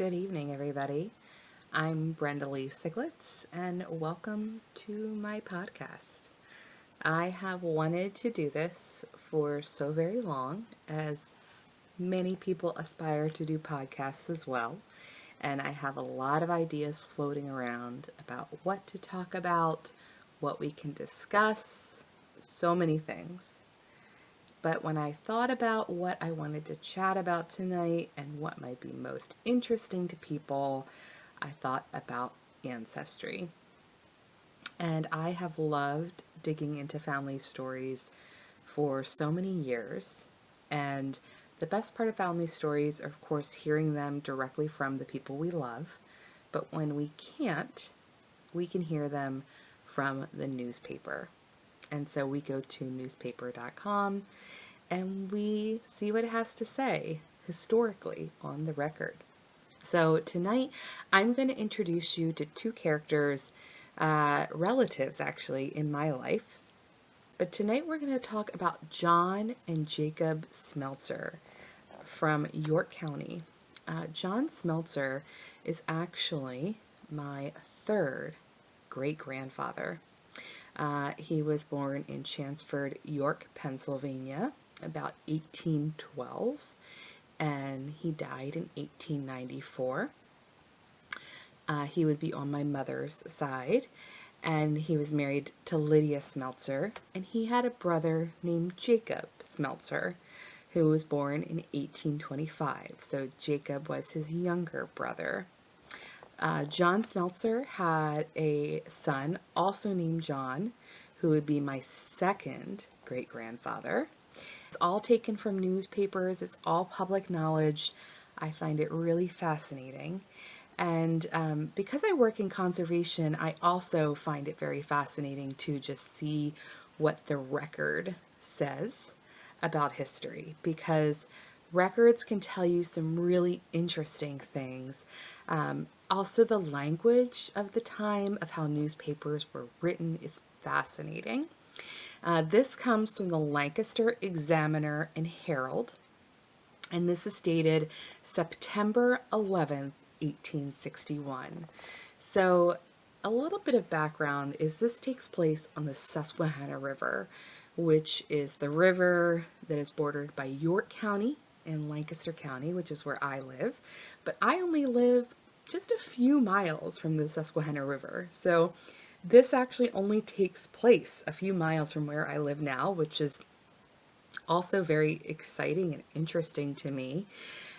Good evening, everybody. I'm Brenda Lee Sieglitz, and welcome to my podcast. I have wanted to do this for so very long, as many people aspire to do podcasts as well, and I have a lot of ideas floating around about what to talk about, what we can discuss, so many things. But when I thought about what I wanted to chat about tonight and what might be most interesting to people, I thought about ancestry. And I have loved digging into family stories for so many years. And the best part of family stories are, of course, hearing them directly from the people we love. But when we can't, we can hear them from the newspaper. And so we go to newspaper.com and we see what it has to say historically on the record. So tonight I'm going to introduce you to two characters, relatives actually, in my life. But tonight we're going to talk about John and Jacob Smeltzer from York County. John Smeltzer is actually my third great-grandfather. He was born in Chelmsford, York, Pennsylvania, about 1812, and he died in 1894. He would be on my mother's side, and he was married to Lydia Smeltzer, and he had a brother named Jacob Smeltzer, who was born in 1825. So Jacob was his younger brother. John Smeltzer had a son also named John, who would be my second great-grandfather. It's all taken from newspapers. It's all public knowledge. I find it really fascinating. And because I work in conservation, I also find it very fascinating to just see what the record says about history, because records can tell you some really interesting things. Also, the language of the time of how newspapers were written is fascinating. This comes from the Lancaster Examiner and Herald, and this is dated September 11th, 1861. So a little bit of background is this takes place on the Susquehanna River, which is the river that is bordered by York County and Lancaster County, which is where I live. But I only live just a few miles from the Susquehanna River. So this actually only takes place a few miles from where I live now, which is also very exciting and interesting to me.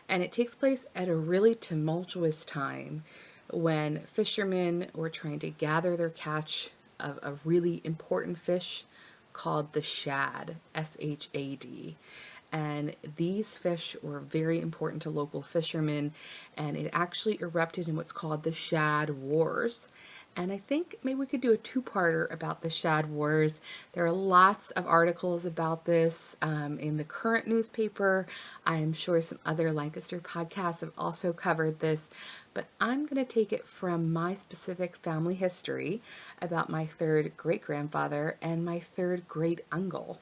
And it takes place at a really tumultuous time when fishermen were trying to gather their catch of a really important fish called the shad, S-H-A-D. And these fish were very important to local fishermen, and it actually erupted in what's called the Shad Wars. And I think maybe we could do a two-parter about the Shad Wars. There are lots of articles about this in the current newspaper. I'm sure some other Lancaster podcasts have also covered this, but I'm going to take it from my specific family history about my third great-grandfather and my third great-uncle.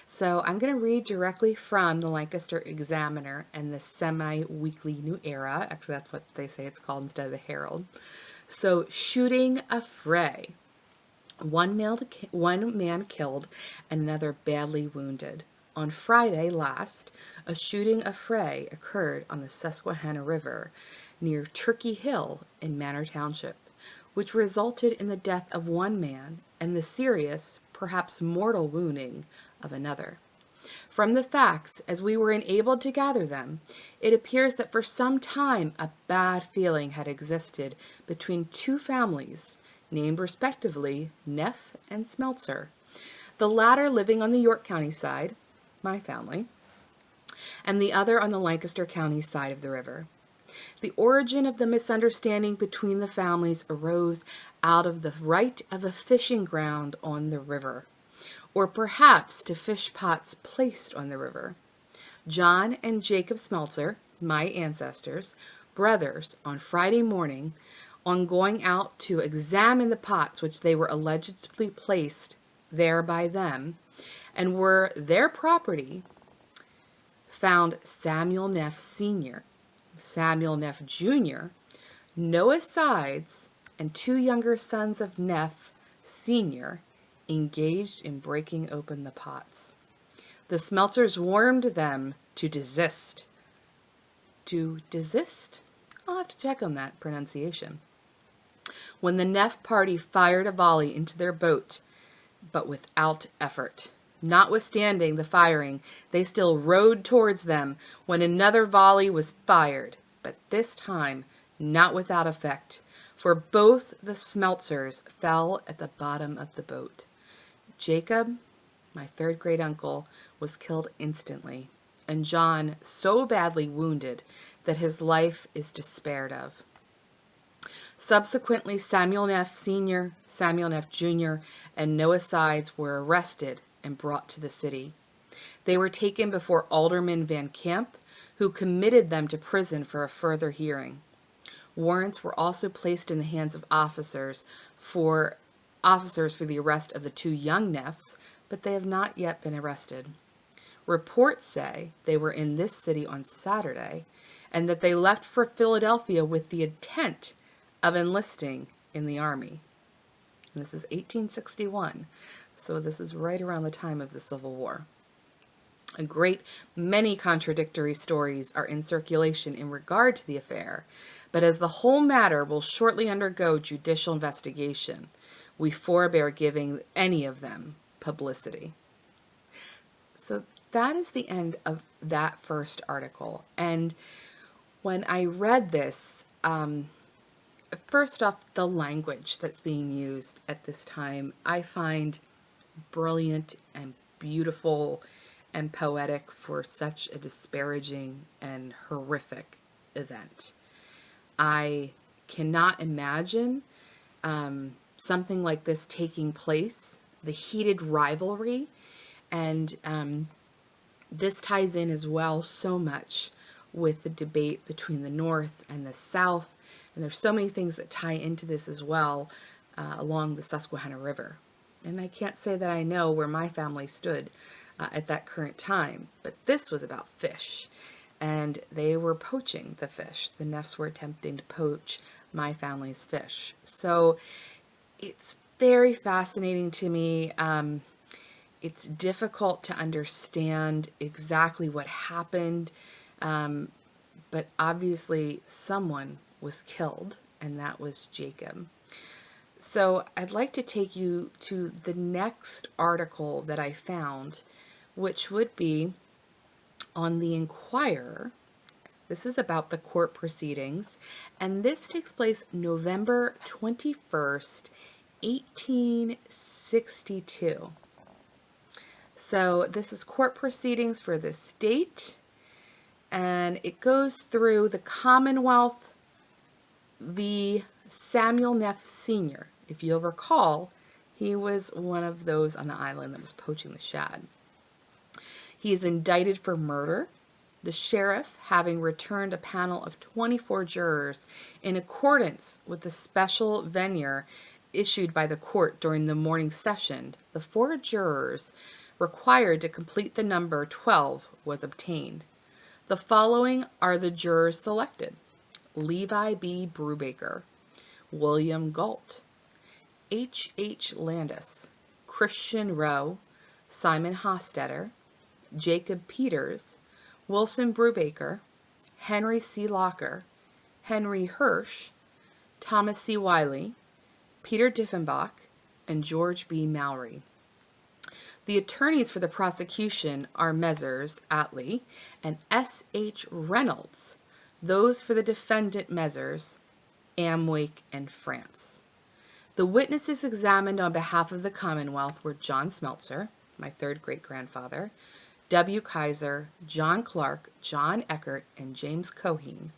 So I'm going to read directly from the Lancaster Examiner and the semi-weekly New Era. Actually, that's what they say it's called instead of the Herald. So, shooting affray. One man killed and another badly wounded. On Friday last, a shooting affray occurred on the Susquehanna River near Turkey Hill in Manor Township, which resulted in the death of one man and the serious, perhaps mortal wounding of another. From the facts, as we were enabled to gather them, it appears that for some time a bad feeling had existed between two families, named respectively Neff and Smeltzer, the latter living on the York County side, my family, and the other on the Lancaster County side of the river. The origin of the misunderstanding between the families arose out of the right of a fishing ground on the river, or perhaps to fish pots placed on the river. John and Jacob Smeltzer, my ancestors, brothers, on Friday morning, on going out to examine the pots which they were allegedly placed there by them, and were their property, found Samuel Neff Sr., Samuel Neff Jr., Noah Sides, and 2 younger sons of Neff Sr. engaged in breaking open the pots. The Smeltzers warned them to desist. To desist? I'll have to check on that pronunciation. When the Neff party fired a volley into their boat, but without effort. Notwithstanding the firing, they still rowed towards them when another volley was fired, but this time not without effect, for both the Smeltzers fell at the bottom of the boat. Jacob, my 3rd great uncle, was killed instantly, and John so badly wounded that his life is despaired of. Subsequently, Samuel Neff Sr., Samuel Neff Jr., and Noah Sides were arrested and brought to the city. They were taken before Alderman Van Camp, who committed them to prison for a further hearing. Warrants were also placed in the hands of officers for the arrest of the 2 young Neffs, but they have not yet been arrested. Reports say they were in this city on Saturday, and that they left for Philadelphia with the intent of enlisting in the army. And this is 1861, so this is right around the time of the Civil War. A great many contradictory stories are in circulation in regard to the affair, but as the whole matter will shortly undergo judicial investigation, we forbear giving any of them publicity. So that is the end of that first article. And when I read this, first off, the language that's being used at this time, I find brilliant and beautiful and poetic for such a disparaging and horrific event. I cannot imagine something like this taking place, the heated rivalry, and this ties in as well so much with the debate between the North and the South, and there's so many things that tie into this as well along the Susquehanna River. And I can't say that I know where my family stood at that current time, but this was about fish, and they were poaching the fish. The Neffs were attempting to poach my family's fish. So it's very fascinating to me. It's difficult to understand exactly what happened, but obviously someone was killed, and that was Jacob. So I'd like to take you to the next article that I found, which would be on the Inquirer. This is about the court proceedings, and this takes place November 21st, 1862. So this is court proceedings for the state, and it goes through the Commonwealth v. Samuel Neff Sr. If you'll recall, he was one of those on the island that was poaching the shad. He is indicted for murder, the sheriff having returned a panel of 24 jurors in accordance with the special venire issued by the court during the morning session. The 4 jurors required to complete the number 12 was obtained. The following are the jurors selected: Levi B. Brubaker, William Galt, H. Landis, Christian Rowe, Simon Hostetter, Jacob Peters, Wilson Brubaker, Henry C. Locker, Henry Hirsch, Thomas C. Wiley, Peter Diffenbach, and George B. Mallory. The attorneys for the prosecution are Messrs. Atlee and S.H. Reynolds. Those for the defendant, Messrs. Amwake and France. The witnesses examined on behalf of the Commonwealth were John Smeltzer, my 3rd great-grandfather, W. Kaiser, John Clark, John Eckert, and James Coheen.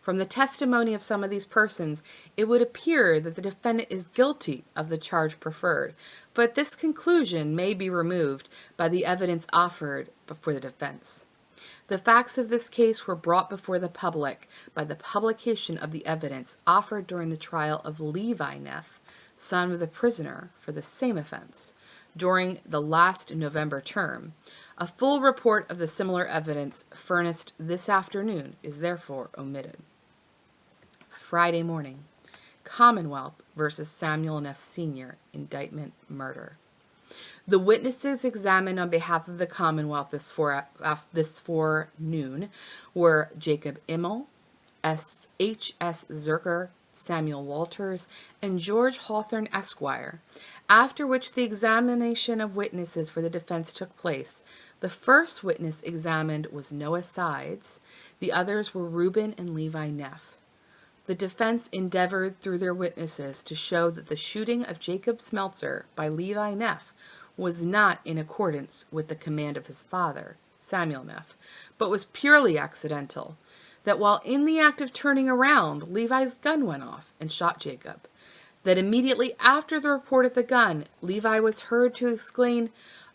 From the testimony of some of these persons, it would appear that the defendant is guilty of the charge preferred, but this conclusion may be removed by the evidence offered before the defense. The facts of this case were brought before the public by the publication of the evidence offered during the trial of Levi Neff, son of the prisoner for the same offense, during the last November term, A full report of the similar evidence furnished this afternoon is therefore omitted. Friday morning, Commonwealth versus Samuel Neff Sr. indictment murder. The witnesses examined on behalf of the Commonwealth this forenoon were Jacob Immel, H.S. Zerker, Samuel Walters, and George Hawthorne, Esquire, after which the examination of witnesses for the defense took place. The first witness examined was Noah Sides. The others were Reuben and Levi Neff. The defense endeavored through their witnesses to show that the shooting of Jacob Smeltzer by Levi Neff was not in accordance with the command of his father, Samuel Neff, but was purely accidental, that while in the act of turning around, Levi's gun went off and shot Jacob, that immediately after the report of the gun, Levi was heard to exclaim,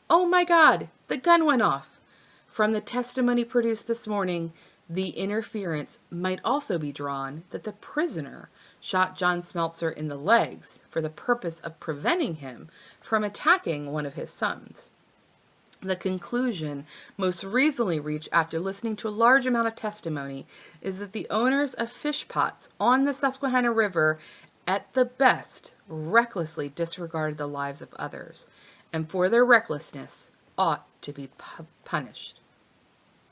"Oh my God, the gun went off." From the testimony produced this morning, the inference might also be drawn that the prisoner shot John Smeltzer in the legs for the purpose of preventing him from attacking one of his sons. The conclusion most reasonably reached after listening to a large amount of testimony is that the owners of fish pots on the Susquehanna River, at the best, recklessly disregarded the lives of others, and for their recklessness ought to be punished.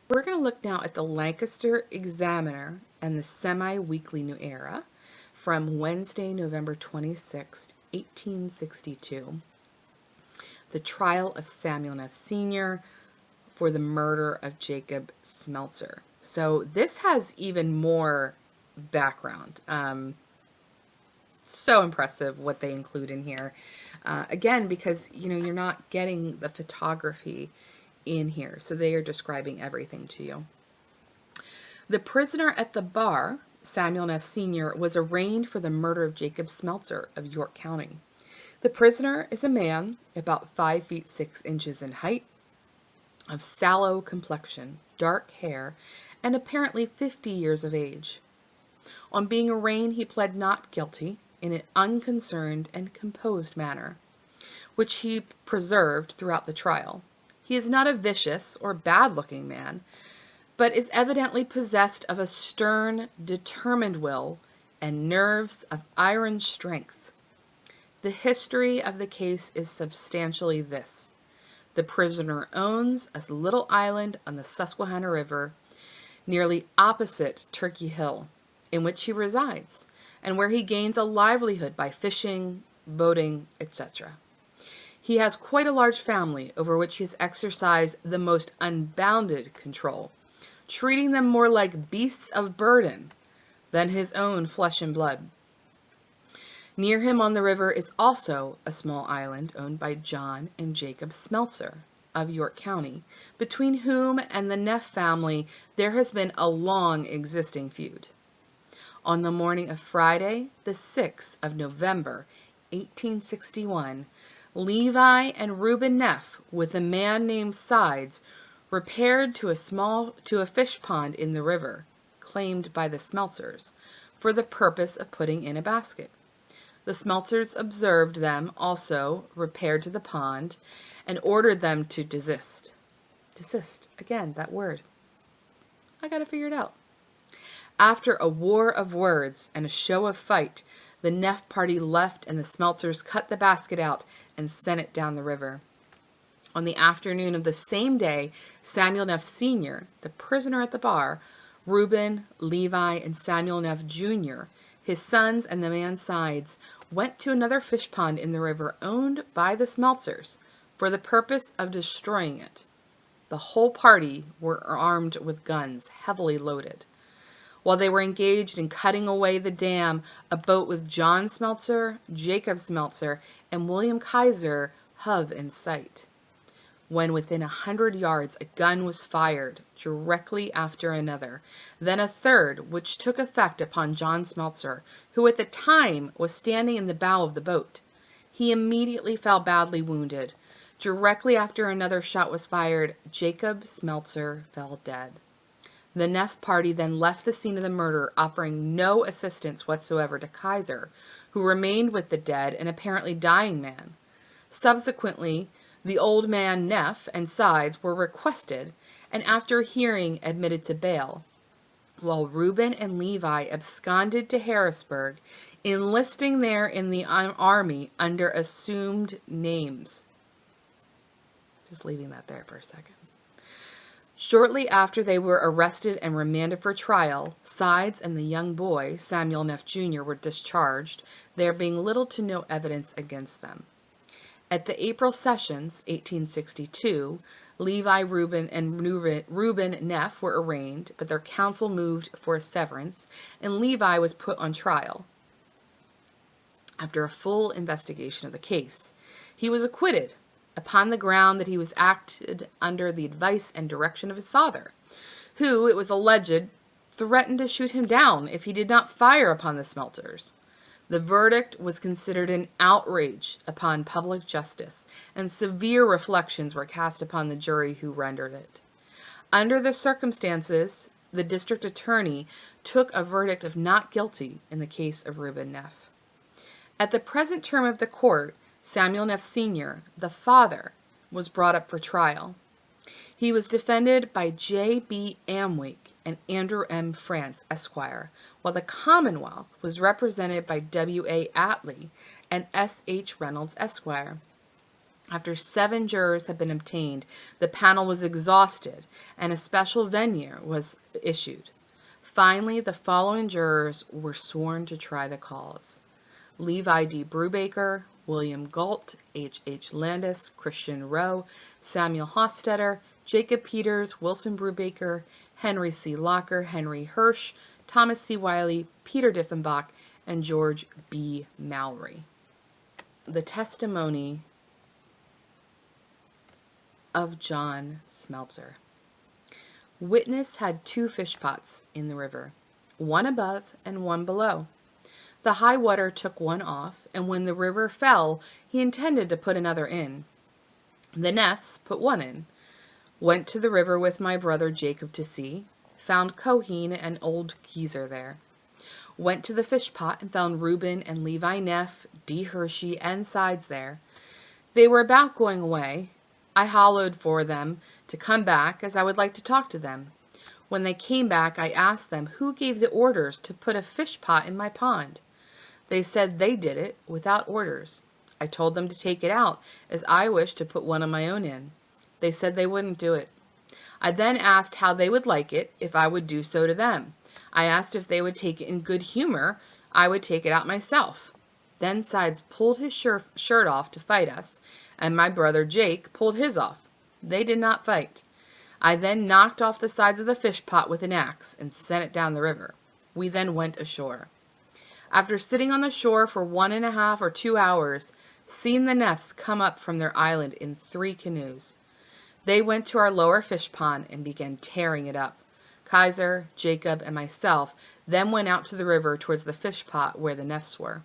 We're going to look now at the Lancaster Examiner and the Semi-Weekly New Era from Wednesday, November 26, 1862. The trial of Samuel Neff Sr. for the murder of Jacob Smeltzer. So this has even more background. So impressive what they include in here. Again, because you're not getting the photography in here, so they are describing everything to you. The prisoner at the bar, Samuel Neff Sr., was arraigned for the murder of Jacob Smeltzer of York County. The prisoner is a man about 5 feet 6 inches in height, of sallow complexion, dark hair, and apparently 50 years of age. On being arraigned, he pled not guilty in an unconcerned and composed manner, which he preserved throughout the trial. He is not a vicious or bad-looking man, but is evidently possessed of a stern, determined will and nerves of iron strength. The history of the case is substantially this. The prisoner owns a little island on the Susquehanna River, nearly opposite Turkey Hill, in which he resides, and where he gains a livelihood by fishing, boating, etc. He has quite a large family over which he has exercised the most unbounded control, treating them more like beasts of burden than his own flesh and blood. Near him on the river is also a small island owned by John and Jacob Smeltzer of York County, between whom and the Neff family there has been a long existing feud. On the morning of Friday, the 6th of November, 1861, Levi and Reuben Neff, with a man named Sides, repaired to a fish pond in the river, claimed by the Smeltzers, for the purpose of putting in a basket. The Smeltzers observed them also, repaired to the pond, and ordered them to desist. Desist, again, that word. I gotta figure it out. After a war of words and a show of fight, the Neff party left and the Smeltzers cut the basket out and sent it down the river. On the afternoon of the same day, Samuel Neff Sr., the prisoner at the bar, Reuben, Levi, and Samuel Neff Jr., his sons and the man Sides, went to another fish pond in the river owned by the Smeltzers for the purpose of destroying it. The whole party were armed with guns, heavily loaded. While they were engaged in cutting away the dam, a boat with John Smeltzer, Jacob Smeltzer, and William Kaiser hove in sight. When within 100 yards, a gun was fired directly after another, then a third, which took effect upon John Smeltzer, who at the time was standing in the bow of the boat. He immediately fell badly wounded. Directly after another shot was fired, Jacob Smeltzer fell dead. The Neff party then left the scene of the murder, offering no assistance whatsoever to Kaiser, who remained with the dead and apparently dying man. Subsequently, The old man, Neff, and Sides were requested, and after hearing admitted to bail, while Reuben and Levi absconded to Harrisburg, enlisting there in the army under assumed names. Just leaving that there for a second. Shortly after they were arrested and remanded for trial, Sides and the young boy, Samuel Neff Jr., were discharged, there being little to no evidence against them. At the April sessions, 1862, Levi, Reuben, and Reuben Neff were arraigned, but their counsel moved for a severance, and Levi was put on trial. After a full investigation of the case, he was acquitted upon the ground that he was acted under the advice and direction of his father, who, it was alleged, threatened to shoot him down if he did not fire upon the Smeltzers. The verdict was considered an outrage upon public justice, and severe reflections were cast upon the jury who rendered it. Under the circumstances, the district attorney took a verdict of not guilty in the case of Reuben Neff. At the present term of the court, Samuel Neff Sr., the father, was brought up for trial. He was defended by J.B. Amwick and Andrew M. France, Esquire, while the Commonwealth was represented by W.A. Atlee and S.H. Reynolds, Esquire. After 7 jurors had been obtained, the panel was exhausted, and a special venue was issued. Finally, the following jurors were sworn to try the cause: Levi D. Brubaker, William Galt, H. Landis, Christian Rowe, Samuel Hofstetter, Jacob Peters, Wilson Brubaker, Henry C. Locker, Henry Hirsch, Thomas C. Wiley, Peter Diffenbach, and George B. Mallory. The testimony of John Smeltzer. Witness had 2 fish pots in the river, one above and one below. The high water took one off, and when the river fell, he intended to put another in. The Neffs put one in. Went to the river with my brother Jacob to see. Found Coheen and old Geezer there. Went to the fish pot and found Reuben and Levi Neff, D. Hershey, and Sides there. They were about going away. I hollowed for them to come back, as I would like to talk to them. When they came back, I asked them who gave the orders to put a fish pot in my pond. They said they did it without orders. I told them to take it out, as I wished to put one of my own in. They said they wouldn't do it. I then asked how they would like it if I would do so to them. I asked if they would take it in good humor. I would take it out myself. Then Sides pulled his shirt off to fight us, and my brother Jake pulled his off. They did not fight. I then knocked off the sides of the fish pot with an axe and sent it down the river. We then went ashore. After sitting on the shore for 1.5 or 2 hours, seen the Neffs come up from their island in 3 canoes. They went to our lower fish pond and began tearing it up. Kaiser, Jacob, and myself then went out to the river towards the fish pot where the Neffs were.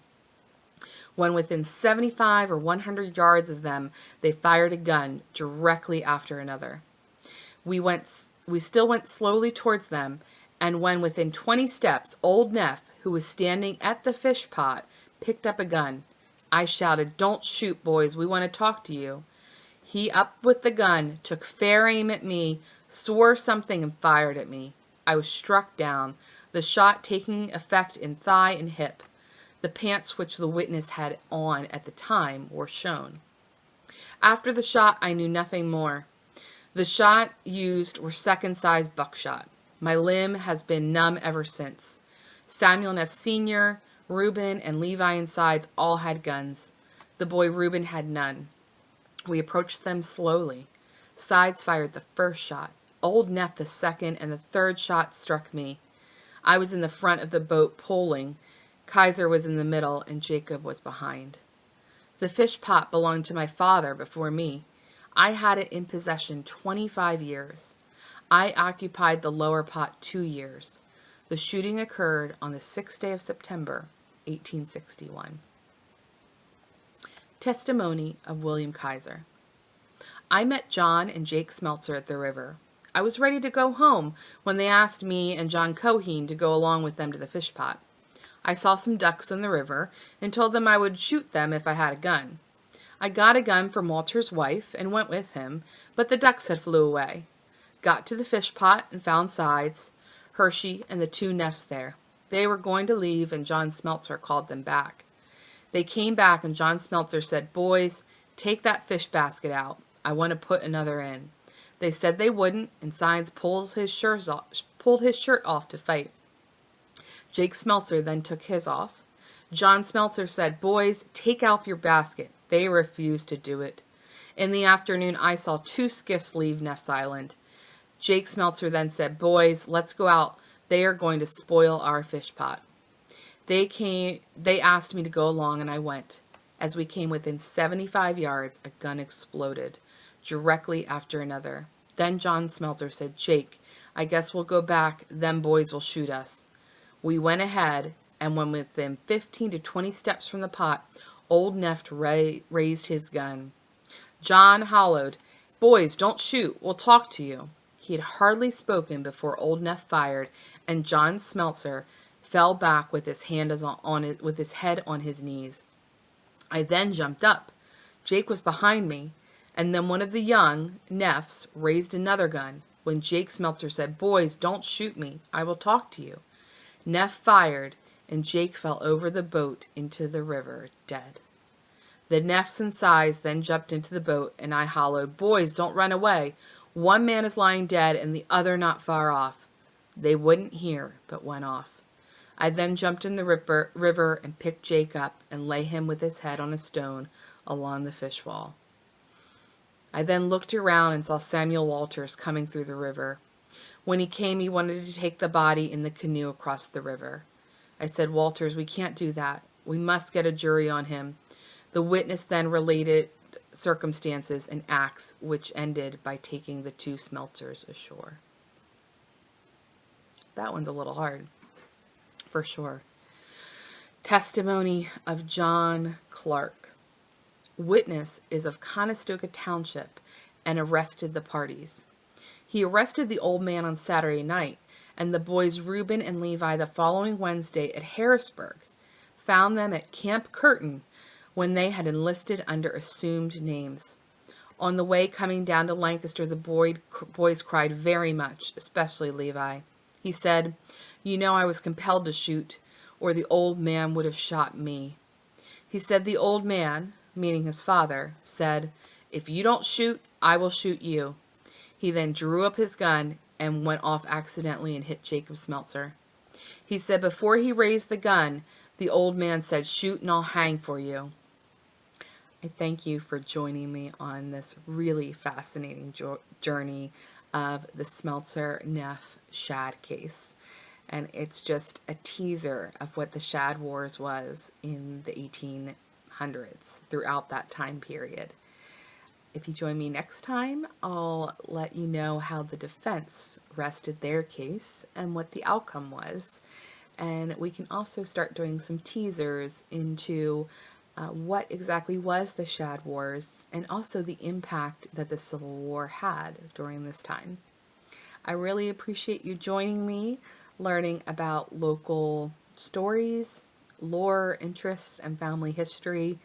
When within 75 or 100 yards of them, they fired a gun directly after another. We still went slowly towards them, and when within 20 steps, old Neff, who was standing at the fish pot, picked up a gun. I shouted, "Don't shoot, boys, we want to talk to you." He up with the gun, took fair aim at me, swore something, and fired at me. I was struck down, the shot taking effect in thigh and hip. The pants which the witness had on at the time were shown. After the shot, I knew nothing more. The shot used were second-size buckshot. My limb has been numb ever since. Samuel Neff Sr., Reuben, and Levi and Sides all had guns. The boy Reuben had none. We approached them slowly. Sides fired the first shot, old Neff the second, and the third shot struck me. I was in the front of the boat poling. Kaiser was in the middle, and Jacob was behind. The fish pot belonged to my father before me. I had it in possession 25 years. I occupied the lower pot 2 years. The shooting occurred on the 6th day of September, 1861. Testimony of William Kaiser. I met John and Jake Smeltzer at the river. I was ready to go home when they asked me and John Coheen to go along with them to the fish pot. I saw some ducks in the river and told them I would shoot them if I had a gun. I got a gun from Walter's wife and went with him, but the ducks had flew away. Got to the fish pot and found Sides, Hershey, and the two Neffs there. They were going to leave, and John Smeltzer called them back. They came back, and John Smeltzer said, "Boys, take that fish basket out. I want to put another in." They said they wouldn't, and Sides pulled his shirt off to fight. Jake Smeltzer then took his off. John Smeltzer said, "Boys, take out your basket." They refused to do it. In the afternoon, I saw two skiffs leave Neff's Island. Jake Smeltzer then said, "Boys, let's go out. They are going to spoil our fish pot." They asked me to go along, and I went. As we came within 75 yards, a gun exploded, directly after another. Then John Smeltzer said, "Jake, I guess we'll go back. Them boys will shoot us." We went ahead, and when within 15 to 20 steps from the pot, old Neff raised his gun. John hollered, "Boys, don't shoot. We'll talk to you." He had hardly spoken before old Neff fired, and John Smeltzer fell back with his head on his knees. I then jumped up. Jake was behind me, and then one of the young Neffs raised another gun. When Jake Smeltzer said, "Boys, don't shoot me. I will talk to you." Neff fired, and Jake fell over the boat into the river, dead. The Neffs and Sides then jumped into the boat, and I hollered, "Boys, don't run away. One man is lying dead and the other not far off." They wouldn't hear, but went off. I then jumped in the river and picked Jake up and lay him with his head on a stone along the fish wall. I then looked around and saw Samuel Walters coming through the river. When he came, he wanted to take the body in the canoe across the river. I said, "Walters, we can't do that. We must get a jury on him." The witness then related circumstances and acts which ended by taking the two Smeltzers ashore. That one's a little hard, for sure. Testimony of John Clark. Witness is of Conestoga Township and arrested the parties. He arrested the old man on Saturday night, and the boys Reuben and Levi the following Wednesday at Harrisburg. Found them at Camp Curtin when they had enlisted under assumed names. On the way coming down to Lancaster, the boys cried very much, especially Levi. He said, "You know I was compelled to shoot, or the old man would have shot me." He said the old man, meaning his father, said, "If you don't shoot, I will shoot you." He then drew up his gun and went off accidentally and hit Jacob Smeltzer. He said before he raised the gun, the old man said, "Shoot and I'll hang for you." I thank you for joining me on this really fascinating journey of the Smeltzer Neff Shad case. And it's just a teaser of what the Shad Wars was in the 1800s throughout that time period. If you join me next time, I'll let you know how the defense rested their case and what the outcome was. And we can also start doing some teasers into what exactly was the Shad Wars and also the impact that the Civil War had during this time. I really appreciate you joining me, learning about local stories, lore, interests, and family history.